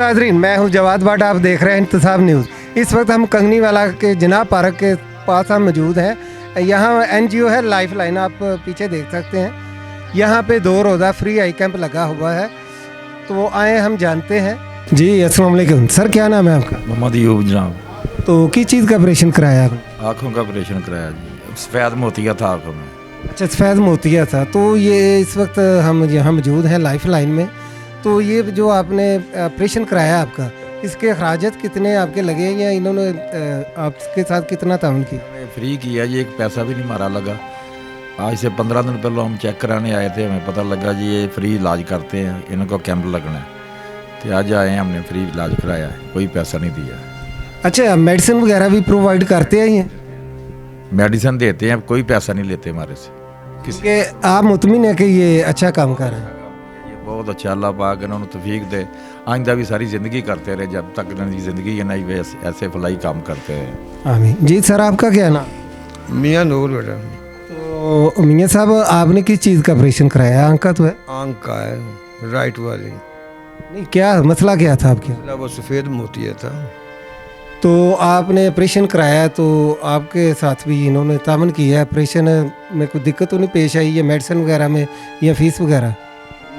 नाज़रीन, मैं हूं जवाद भट्ट, आप देख रहे हैं इंतसाब न्यूज़। इस वक्त हम कंगनी वाला के जनाब पार्क के पास हम मौजूद हैं। यहाँ एनजीओ है लाइफ लाइन, आप पीछे देख सकते हैं। यहाँ पे 2 रोज़ा फ्री आई कैंप लगा हुआ है, तो आए हम जानते हैं। जी अस्सलाम वालेकुम सर, क्या नाम है आपका? मोहम्मद यूब जनाब। तो किस चीज़ का ऑपरेशन कराया आपने? आँखों का ऑपरेशन कराया जी, सफ़ेद मोतिया था आँखों में। अच्छा, सफ़ेद मोतिया था। तो ये इस वक्त हम यहाँ मौजूद हैं लाइफ लाइन में। तो ये जो आपने ऑपरेशन कराया आपका, इसके अखराजात कितने आपके लगे या इन्होंने आपके साथ कितना ताउन किया? फ्री किया जी, एक पैसा भी नहीं मारा लगा। आज से 15 दिन पहले हम चेक कराने आए थे, हमें पता लगा जी ये फ्री इलाज करते हैं, इनको कैंप लगना है। तो आज आए हैं, हमने फ्री इलाज कराया है, कोई पैसा नहीं दिया। अच्छा, मेडिसिन वगैरह भी प्रोवाइड करते हैं ये? मेडिसिन देते हैं, कोई पैसा नहीं लेते हमारे से किसी। कि आप मुतमिन है कि ये अच्छा काम कर रहे हैं? ये बहुत अच्छा, अल्लाह पाक इन्होंने तौफीक दे, आइंदा भी सारी ज़िंदगी करते रहे, जब तक इनकी ज़िंदगी है नहीं वे ऐसे फलाई काम करते हैं। आमीन। जी सर, आपका क्या नाम? मियाँ नूर बेटा। तो मियाँ साहब, आपने किस चीज़ का ऑपरेशन कराया? आंख का तो है? आँख का है, राइट वाली। नहीं, क्या मसला क्या था आपके? मतलब वो सफ़ेद मोतिया था। तो आपने ऑपरेशन कराया, तो आपके साथ भी इन्होंने तामन किया है? ऑपरेशन में कोई दिक्कत तो नहीं पेश आई या मेडिसिन वगैरह में या फीस वगैरह?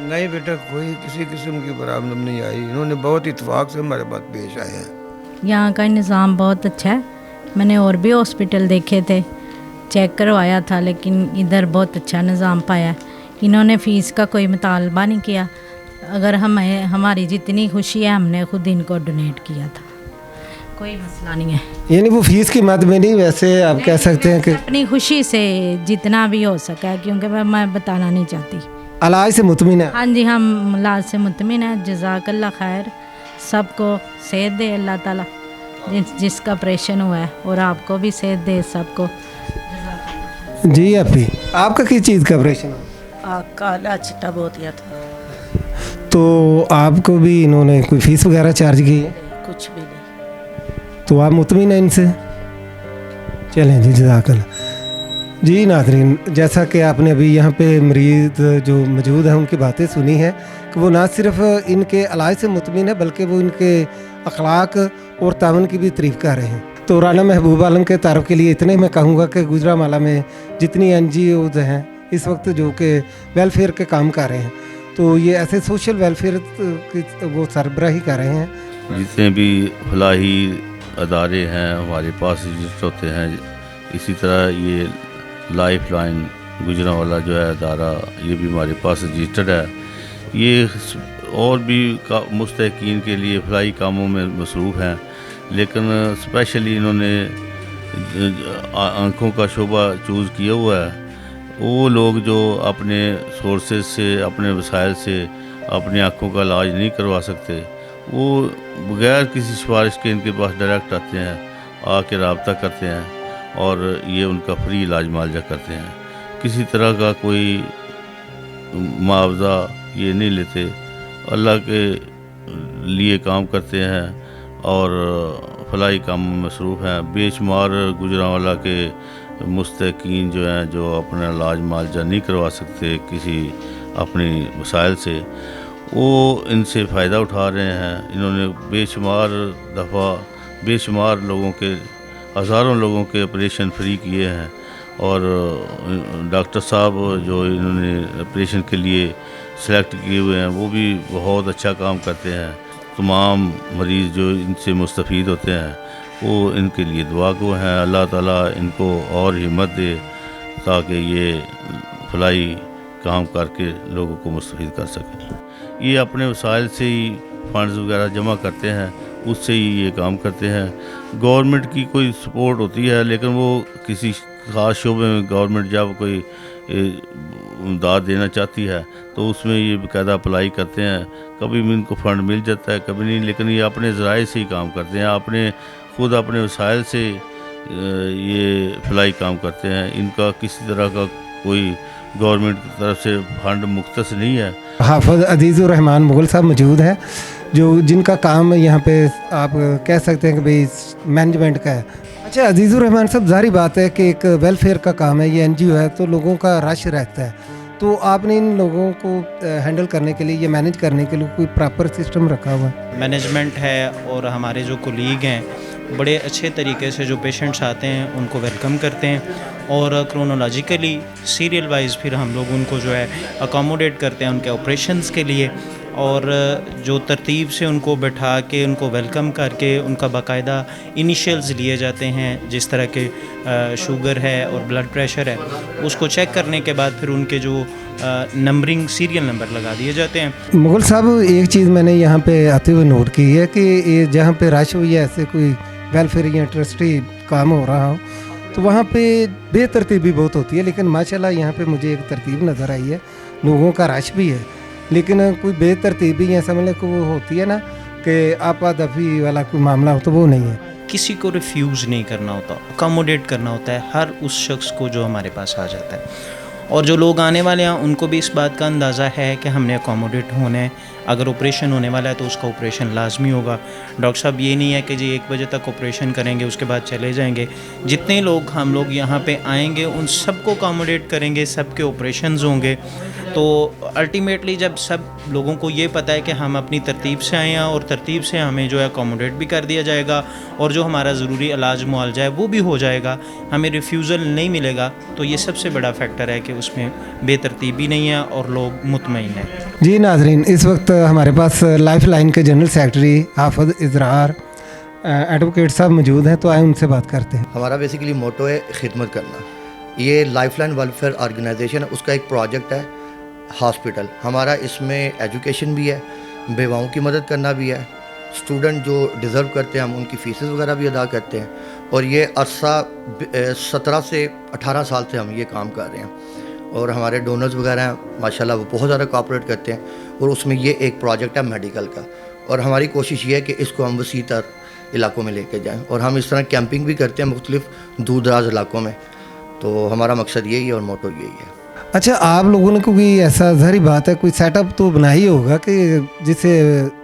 नहीं बेटा, कोई किसी किस्म की प्रॉब्लम नहीं आई। इन्होंने बहुत इत्तेफाक से हमारे पास पेश आए हैं। यहाँ का निज़ाम बहुत अच्छा है। मैंने और भी हॉस्पिटल देखे थे, चेक करवाया था, लेकिन इधर बहुत अच्छा निज़ाम पाया है। इन्होंने फ़ीस का कोई मुतालबा नहीं किया। अगर हमारी जितनी खुशी है, हमने खुद इनको डोनेट किया था, कोई मसला नहीं है। यानी वो फीस की मद में नहीं, वैसे आप कह सकते हैं कि अपनी खुशी से जितना भी हो सका है, क्योंकि मैं बताना नहीं चाहती। इलाज से मुतमिन है? हाँ जी, हम इलाज से मुतमिन हैं। जज़ाकल्लाह खैर, सबको सेहत दे अल्लाह ताला, जिसका ऑपरेशन हुआ है, और आपको भी सेहत दे सबको। जी आपी, आपका किस चीज़ का ऑपरेशन हुआ? काला चिट्टा बोतिया था। तो आपको भी इन्होंने कोई फीस वगैरह चार्ज की है? कुछ भी नहीं। तो आप मुतमिन हैं इनसे? चलें जी, जज़ाकल्लाह। जी नाज़रीन, जैसा कि आपने अभी यहाँ पे मरीज़ जो मौजूद हैं उनकी बातें सुनी हैं कि वो ना सिर्फ इनके इलाज से मुतमिन है, बल्कि वो इनके अखलाक और तावन की भी तारीफ़ कर रहे हैं। तो राना महबूब आलम के तारफ़ के लिए इतने मैं कहूँगा कि गुजरांवाला में जितनी NGOs हैं इस वक्त जो कि वेलफेयर के काम कर रहे हैं, तो ये ऐसे सोशल वेलफेयर की वो सरबराही कर रहे हैं। जितने भी फलाही अदारे हैं हमारे पास रजिस्टर होते हैं, इसी तरह ये लाइफ लाइन गुजरांवाला जो है अदारा, ये भी हमारे पास रजिस्टर्ड है। ये और भी मुस्तहकीन के लिए फलाही कामों में मसरूफ़ हैं, लेकिन स्पेशली इन्होंने आँखों का शोबा चूज़ किया हुआ है। वो लोग जो अपने सोर्सेज से, अपने वसाइल से अपनी आँखों का इलाज नहीं करवा सकते, वो बग़ैर किसी सिफारिश के इनके पास डायरेक्ट आते हैं, आके रब्ता करते हैं और ये उनका फ्री इलाज मुआवजा करते हैं। किसी तरह का कोई मुआवजा ये नहीं लेते, अल्लाह के लिए काम करते हैं और फलाही कामों में मसरूफ़ हैं। बेशुमार गुजरांवाला के मुस्तकीन जो हैं, जो अपना इलाज मुआवजा नहीं करवा सकते किसी अपनी वसाइल से, वो इनसे फ़ायदा उठा रहे हैं। इन्होंने बेशुमार दफ़ा बेशुमार लोगों के, हज़ारों लोगों के ऑपरेशन फ्री किए हैं, और डॉक्टर साहब जो इन्होंने ऑपरेशन के लिए सेलेक्ट किए हुए हैं, वो भी बहुत अच्छा काम करते हैं। तमाम मरीज़ जो इनसे मुस्तफ़ीद होते हैं, वो इनके लिए दुआ गो हैं। अल्लाह ताला इनको और हिम्मत दे ताकि ये फलाही काम करके लोगों को मुस्तफ़ीद कर सकें। ये अपने वसाइल से ही फंड्स वगैरह जमा करते हैं, उससे ही ये काम करते हैं। गवर्नमेंट की कोई सपोर्ट होती है, लेकिन वो किसी ख़ास शोबे में गवर्नमेंट जब कोई इमदाद देना चाहती है तो उसमें ये बाकायदा अप्लाई करते हैं। कभी भी इनको फ़ंड मिल जाता है, कभी नहीं, लेकिन ये अपने ज़राए से ही काम करते हैं, अपने खुद अपने वसाइल से ये फलाई काम करते हैं। इनका किसी तरह का कोई गवर्नमेंट की तरफ से फंड मुख्तस नहीं है। हाफ़िज़ अजीज़ुर रहमान मुग़ल साहब मौजूद हैं, जो जिनका काम यहाँ पे आप कह सकते हैं कि भाई मैनेजमेंट का है। अच्छा अजीज़ुर रहमान साहब, ज़ाहिर बात है कि एक वेलफेयर का काम है, ये NGO है, तो लोगों का रश रहता है। तो आपने इन लोगों को हैंडल करने के लिए, ये मैनेज करने के लिए कोई प्रॉपर सिस्टम रखा हुआ है? मैनेजमेंट है और हमारे जो कोलीग हैं बड़े अच्छे तरीके से जो पेशेंट्स आते हैं उनको वेलकम करते हैं और क्रोनोलॉजिकली सीरियल वाइज फिर हम लोग उनको जो है अकोमोडेट करते हैं उनके ऑपरेशंस के लिए, और जो तरतीब से उनको बैठा के उनको वेलकम करके उनका बाकायदा इनिशियल्स लिए जाते हैं, जिस तरह के शुगर है और ब्लड प्रेशर है, उसको चेक करने के बाद फिर उनके जो नंबरिंग सीरियल नंबर लगा दिए जाते हैं। मुगल साहब, एक चीज़ मैंने यहाँ पे आते हुए नोट की है कि ये जहाँ पे रश हुई है, ऐसे कोई वेलफेयर या ट्रस्टी काम हो रहा हो, तो वहाँ पे बेतरतीबी बहुत होती है, लेकिन माशाल्लाह यहाँ पे मुझे एक तरतीब नज़र आई है। लोगों का रश भी है, लेकिन कोई बेतरतीबी या समझ लें कि वो होती है ना कि आपादफी वाला कोई मामला हो, तो वो नहीं है। किसी को रिफ्यूज़ नहीं करना होता, अकोमोडेट करना होता है हर उस शख्स को जो हमारे पास आ जाता है, और जो लोग आने वाले हैं उनको भी इस बात का अंदाज़ा है कि हमने अकोमोडेट होना है। अगर ऑपरेशन होने वाला है तो उसका ऑपरेशन लाजमी होगा। डॉक्टर साहब ये नहीं है कि जी 1 बजे तक ऑपरेशन करेंगे उसके बाद चले जाएंगे। जितने लोग हम लोग यहाँ पे आएंगे उन सबको अकोमोडेट करेंगे, सबके ऑपरेशंस होंगे। तो अल्टीमेटली जब सब लोगों को ये पता है कि हम अपनी तरतीब से आए हैं और तरतीब से हमें जो है अकोमोडेट भी कर दिया जाएगा और जो हमारा ज़रूरी इलाज मुआलजा है वो भी हो जाएगा, हमें रिफ्यूज़ल नहीं मिलेगा, तो ये सबसे बड़ा फैक्टर है कि उसमें बेतरतीबी नहीं है और लोग मुतमईन हैं। जी नाजरीन, इस वक्त हमारे पास लाइफ लाइन के जनरल सेक्रेटरी हाफिज इजरार एडवोकेट साहब मौजूद हैं, तो आए उनसे बात करते हैं। हमारा बेसिकली मोटो है खिदमत करना। ये लाइफ लाइन वेलफेयर ऑर्गेनाइजेशन है, उसका एक प्रोजेक्ट है हॉस्पिटल। हमारा इसमें एजुकेशन भी है, बेवाओं की मदद करना भी है, स्टूडेंट जो डिज़र्व करते हैं हम उनकी फ़ीसेस वगैरह भी अदा करते हैं, और ये अरसा 17 से 18 साल से हम ये काम कर रहे हैं। और हमारे डोनर्स वगैरह हैं माशाल्लाह, वो बहुत ज़्यादा कोऑपरेट करते हैं, और उसमें ये एक प्रोजेक्ट है मेडिकल का, और हमारी कोशिश ये है कि इसको हम वसी तर इलाकों में लेके जाएं, और हम इस तरह कैंपिंग भी करते हैं मुख्तलिफ दूर दराज इलाकों में। तो हमारा मकसद यही है और मोटो यही है। अच्छा, आप लोगों ने कोई ऐसा ज़ाहिर बात है कोई सेटअप तो बना ही होगा कि जिससे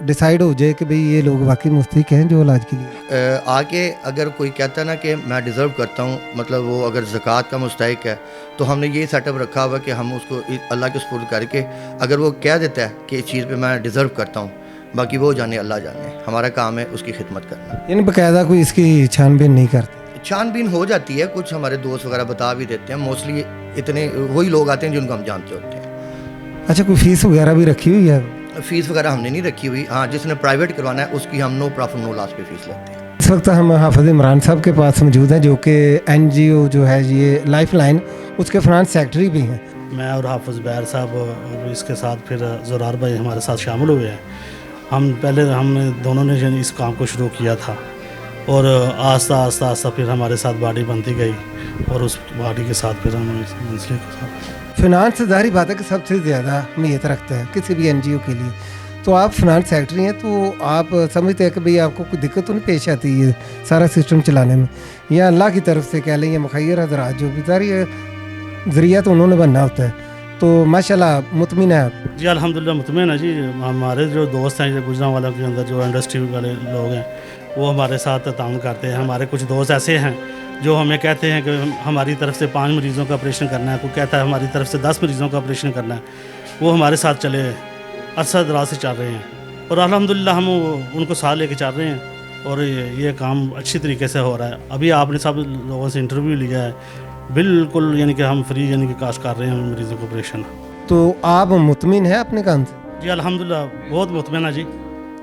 डिसाइड हो जाए कि भाई ये लोग वाकई मुस्तहिक हैं जो इलाज के लिए? आगे अगर कोई कहता है ना कि मैं डिज़र्व करता हूँ, मतलब वो अगर ज़कात का मुस्तहिक है, तो हमने ये सेटअप रखा हुआ कि हम उसको अल्लाह के सुपुर्द करके, अगर वो कह देता है कि इस चीज़ पे मैं डिज़र्व करता हूँ, बाकी वो जाने अल्लाह जाने, हमारा काम है उसकी खिदमत करना। यानी बाकायदा कोई इसकी छानबीन नहीं करते? छानबीन हो जाती है, कुछ हमारे दोस्त वगैरह बता भी देते हैं। मोस्टली इतने वही लोग आते हैं जिनको हम जानते होते हैं। अच्छा, कोई फ़ीस वगैरह भी रखी हुई है? फ़ीस वगैरह हमने नहीं रखी हुई। हाँ, जिसने प्राइवेट करवाना है उसकी हम नो प्रॉफिट नो लॉस पे फ़ीस लेते हैं। इस वक्त हम हाफिज इमरान साहब के पास मौजूद हैं, जो कि NGO जो है ये लाइफ लाइन, उसके फाइनेंस सेक्रेटरी भी हैं। मैं और हाफिज़ बैर साहब और इसके साथ फिर ज़ुरार भाई हमारे साथ शामिल हुए हैं। हमने दोनों ने इस काम को शुरू किया था, और आस्ता आस्ता फिर हमारे साथ बॉडी बनती गई, और उस बॉडी के साथ फिर हम इस मसले के साथ फिनांस जाहिर बात है कि सबसे ज़्यादा अहमियत रखता है किसी भी NGO के लिए। तो आप फाइनेंस सेक्रेटरी हैं, तो आप समझते हैं कि भाई आपको कोई दिक्कत तो नहीं पेश आती है सारा सिस्टम चलाने में, या अल्लाह की तरफ से कह लें या मुखैर हज़रात जो भी सारी ज़रिया तो उन्होंने बनना होता है, तो माशाल्लाह मुतमिन है आप? जी अल्हम्दुलिल्लाह मुतमिन है जी। हमारे जो दोस्त हैं, जो गुजरांवाला के अंदर जो इंडस्ट्री वाले लोग हैं, वो हमारे साथ ताउन करते हैं। हमारे कुछ दोस्त ऐसे हैं जो हमें कहते हैं कि हमारी तरफ से 5 मरीज़ों का ऑपरेशन करना है, कोई कहता है हमारी तरफ से 10 मरीज़ों का ऑपरेशन करना है, वो हमारे साथ चले अरसा दराज से चल रहे हैं, और अल्हम्दुलिल्लाह हम उनको साथ लेके चल रहे हैं, और ये काम अच्छी तरीके से हो रहा है। अभी आपने सब लोगों से इंटरव्यू लिया है, बिल्कुल यानी कि हम फ्री यानी कि काश कर रहे हैं मरीज़ों का ऑपरेशन। तो आप मुतमिन हैं अपने काम से? जी अल्हम्दुलिल्लाह बहुत मुतमिन है जी।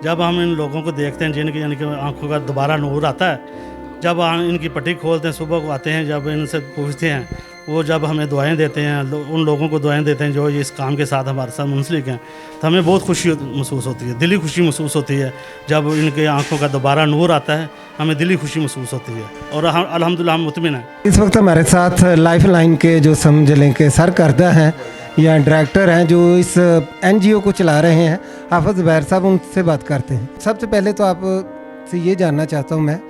जब हम इन लोगों को देखते हैं जिनकी यानी कि आंखों का दोबारा नूर आता है, जब इनकी पट्टी खोलते हैं, सुबह को आते हैं, जब इनसे पूछते हैं, वो जब हमें दुआएं देते हैं, उन लोगों को दुआएं देते हैं जो इस काम के साथ हमारे साथ मुंसलिक हैं, तो हमें बहुत खुशी महसूस होती है, दिली खुशी महसूस होती है। जब इनके आंखों का दोबारा नूर आता है, हमें दिली खुशी महसूस होती है, और अल्हम्दुलिल्लाह हम मुतमिन हैं। इस वक्त हमारे साथ लाइफ लाइन के जो समझ लें कि सरकर्दा हैं या डायरेक्टर हैं जो इस NGO को चला रहे हैं, हाफिज़ बैर साहब, उनसे बात करते हैं। सबसे पहले तो आप से ये जानना चाहता हूँ मैं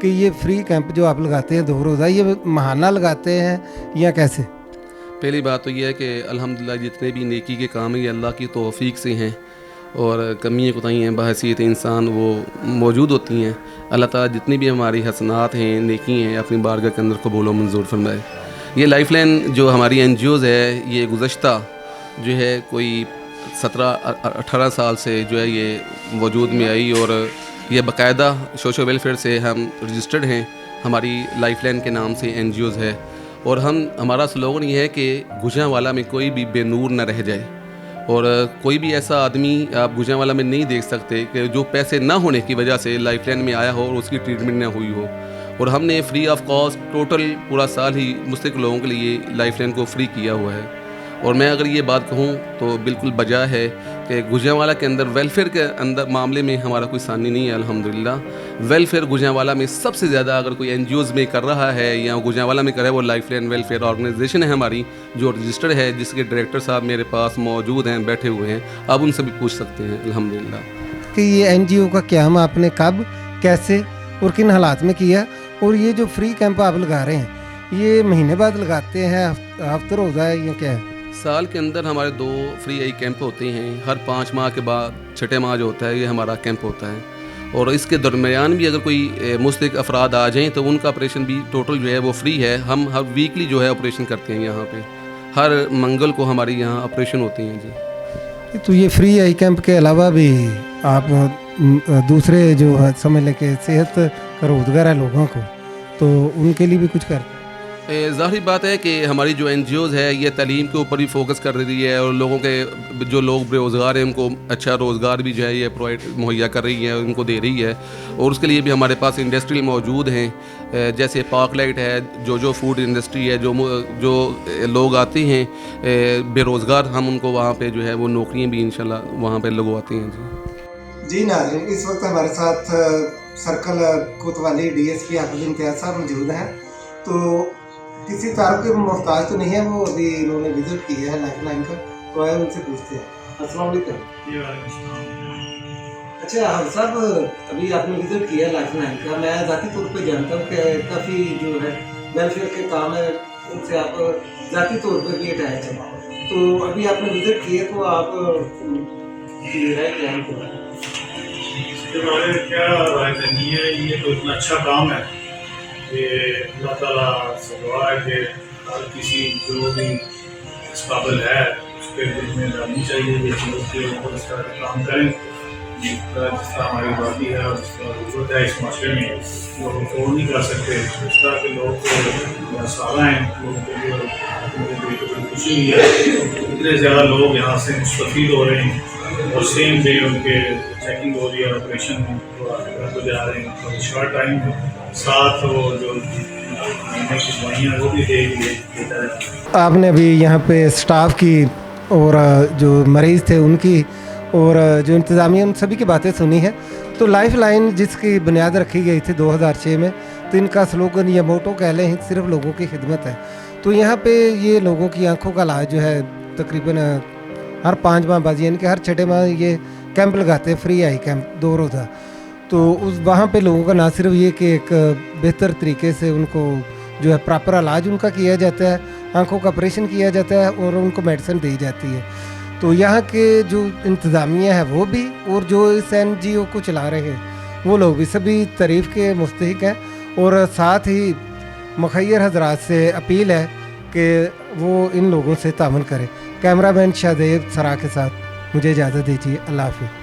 कि ये फ्री कैंप जो आप लगाते हैं 2 रोज़ा, ये महाना लगाते हैं या कैसे? पहली बात तो ये है कि अल्हम्दुलिल्लाह जितने भी नेकी के काम हैं ये अल्लाह की तौफीक से हैं, और कमियाँ कोताहियाँ बहसीत इंसान वो मौजूद होती हैं। अल्लाह ताला जितनी भी हमारी हसनात हैं, नेकी हैं, अपनी बारगाह के अंदर कबूल व मंजूर फरमाए। ये लाइफ लाइन जो हमारी NGOज़ है, ये गुज़श्ता जो है कोई 17-18 साल से जो है ये वजूद में आई, और ये बाकायदा सोशल वेलफेयर से हम रजिस्टर्ड हैं। हमारी लाइफलाइन के नाम से NGOs है, और हमारा स्लोगन ये है कि गुजरांवाला में कोई भी बेनूर न रह जाए, और कोई भी ऐसा आदमी आप गुजरांवाला में नहीं देख सकते कि जो पैसे ना होने की वजह से लाइफलाइन में आया हो और उसकी ट्रीटमेंट ना हुई हो। और हमने फ्री ऑफ कॉस्ट टोटल पूरा साल ही मुस्तहिक लोगों के लिए लाइफलाइन को फ्री किया हुआ है। और मैं अगर ये बात कहूँ तो बिल्कुल बजा है कि गुजरांवाला के अंदर वेलफेयर के अंदर मामले में हमारा कोई सानी नहीं है अल्हम्दुलिल्लाह। वेलफेयर गुजरांवाला में सबसे ज़्यादा अगर कोई NGOs में कर रहा है या गुजरांवाला में कर रहा है वो लाइफलाइन वेलफेयर ऑर्गेनाइजेशन है हमारी, जो रजिस्टर्ड है, जिसके डायरेक्टर साहब मेरे पास मौजूद हैं, बैठे हुए हैं, आप उनसे भी पूछ सकते हैं अल्हम्दुलिल्लाह। कि ये NGO का क्याम आपने कब, कैसे और किन हालात में किया, और ये जो फ्री कैंप आप लगा रहे हैं ये महीने बाद लगाते हैं, हफ्ते रोज़ा है या क्या है? साल के अंदर हमारे 2 फ्री आई कैंप होते हैं। हर 5 माह के बाद 6ठे माह जो होता है ये हमारा कैंप होता है, और इसके दरमियान भी अगर कोई मुस्तहिक अफराद आ जाएं तो उनका ऑपरेशन भी टोटल जो है वो फ्री है। हम हर वीकली जो है ऑपरेशन करते हैं यहाँ पे, हर मंगल को हमारी यहाँ ऑपरेशन होती हैं जी। तो ये फ्री आई कैंप के अलावा भी आप दूसरे जो है समझ लें कि सेहत का रोज़गार है लोगों को, तो उनके लिए भी कुछ करते हैं? ज़ाहिर बात है कि हमारी जो NGOs है ये तालीम के ऊपर भी फोकस कर रही है, और लोगों के जो लोग बेरोज़गार हैं उनको अच्छा रोज़गार भी जो है ये प्रोवाइड मुहैया कर रही है, उनको दे रही है। और उसके लिए भी हमारे पास इंडस्ट्रियल मौजूद हैं, जैसे पार्कलाइट है, जो फूड इंडस्ट्री है, जो लोग आते हैं बेरोज़गार, हम उनको वहाँ पर जो है वो नौकरियाँ भी इंशाल्लाह वहाँ पर लगवाते हैं जी। नाज़रीन, इस वक्त हमारे साथ सर्कल कोतवाली DSP हाफिज इम्तियाज़ साहब मौजूद हैं। तो किसी तारुफ के मोहताज तो नहीं है, वो अभी इन्होंने विजिट की है लाइफलाइन का, तो आए उनसे पूछते हैं। अस्सलाम वालेकुम। अच्छा हाफिज साहब, अभी आपने विजिट किया लाइफलाइन का, मैं ज़ाती तौर पे जानता हूँ कि काफ़ी जो है वेलफेयर के काम है उनसे आप ज़ाती तौर पर भी अटैच हैं, तो अभी आपने विजिट किया तो आप राय क्या है? इसके बारे में क्या राय देनी है? ये तो इतना अच्छा काम है कि अल्लाह ताला से दुआ है कि हर किसी जो भी इस काबिल है उसके दिल में डालनी चाहिए ये चीज़ के ऊपर इस तरह के काम करें, जिस तरह हमारी बाती है और जिस तरह जरूरत है इस माशरे में, लोग अफोर्ड नहीं कर सकते। इस तरह के लोग सारा हैं, लोगों के लिए बड़ी खुशी हुई है। इतने ज़्यादा लोग यहाँ से मुस्तफ़ीद हो रहे हैं, और सेम डे उनके चेकिंग हो रही है, ऑपरेशन को जा रहे हैं, तो शॉर्ट टाइम में साथ वो जो महीने की दवाइयाँ वो भी दे दिए। आपने अभी यहाँ पे स्टाफ की और जो मरीज़ थे उनकी और जो इंतज़ामिया उन सभी की बातें सुनी है। तो लाइफलाइन जिसकी बुनियाद रखी गई थी 2006 में, तो इनका स्लोगन या मोटो कह लें सिर्फ लोगों की खिदमत है। तो यहाँ पे ये लोगों की आंखों का इलाज जो है तकरीबन हर 5 माह बाद यानी कि हर 6ठे माह ये कैंप लगाते हैं, फ्री आई कैंप 2 रोज़ा। तो उस वहाँ पे लोगों का ना सिर्फ ये कि एक बेहतर तरीके से उनको जो है प्रॉपर इलाज उनका किया जाता है, आंखों का ऑपरेशन किया जाता है और उनको मेडिसिन दी जाती है। तो यहाँ के जो इंतज़ामिया है वो भी, और जो इस NGO को चला रहे हैं वो लोग भी सभी तारीफ़ के मुस्तहिक हैं। और साथ ही मुखैर हजरात से अपील है कि वो इन लोगों से तामन करें। कैमरामैन शाहदेव सरा के साथ मुझे इजाज़त दीजिए। अल्लाह हाफ़िज़।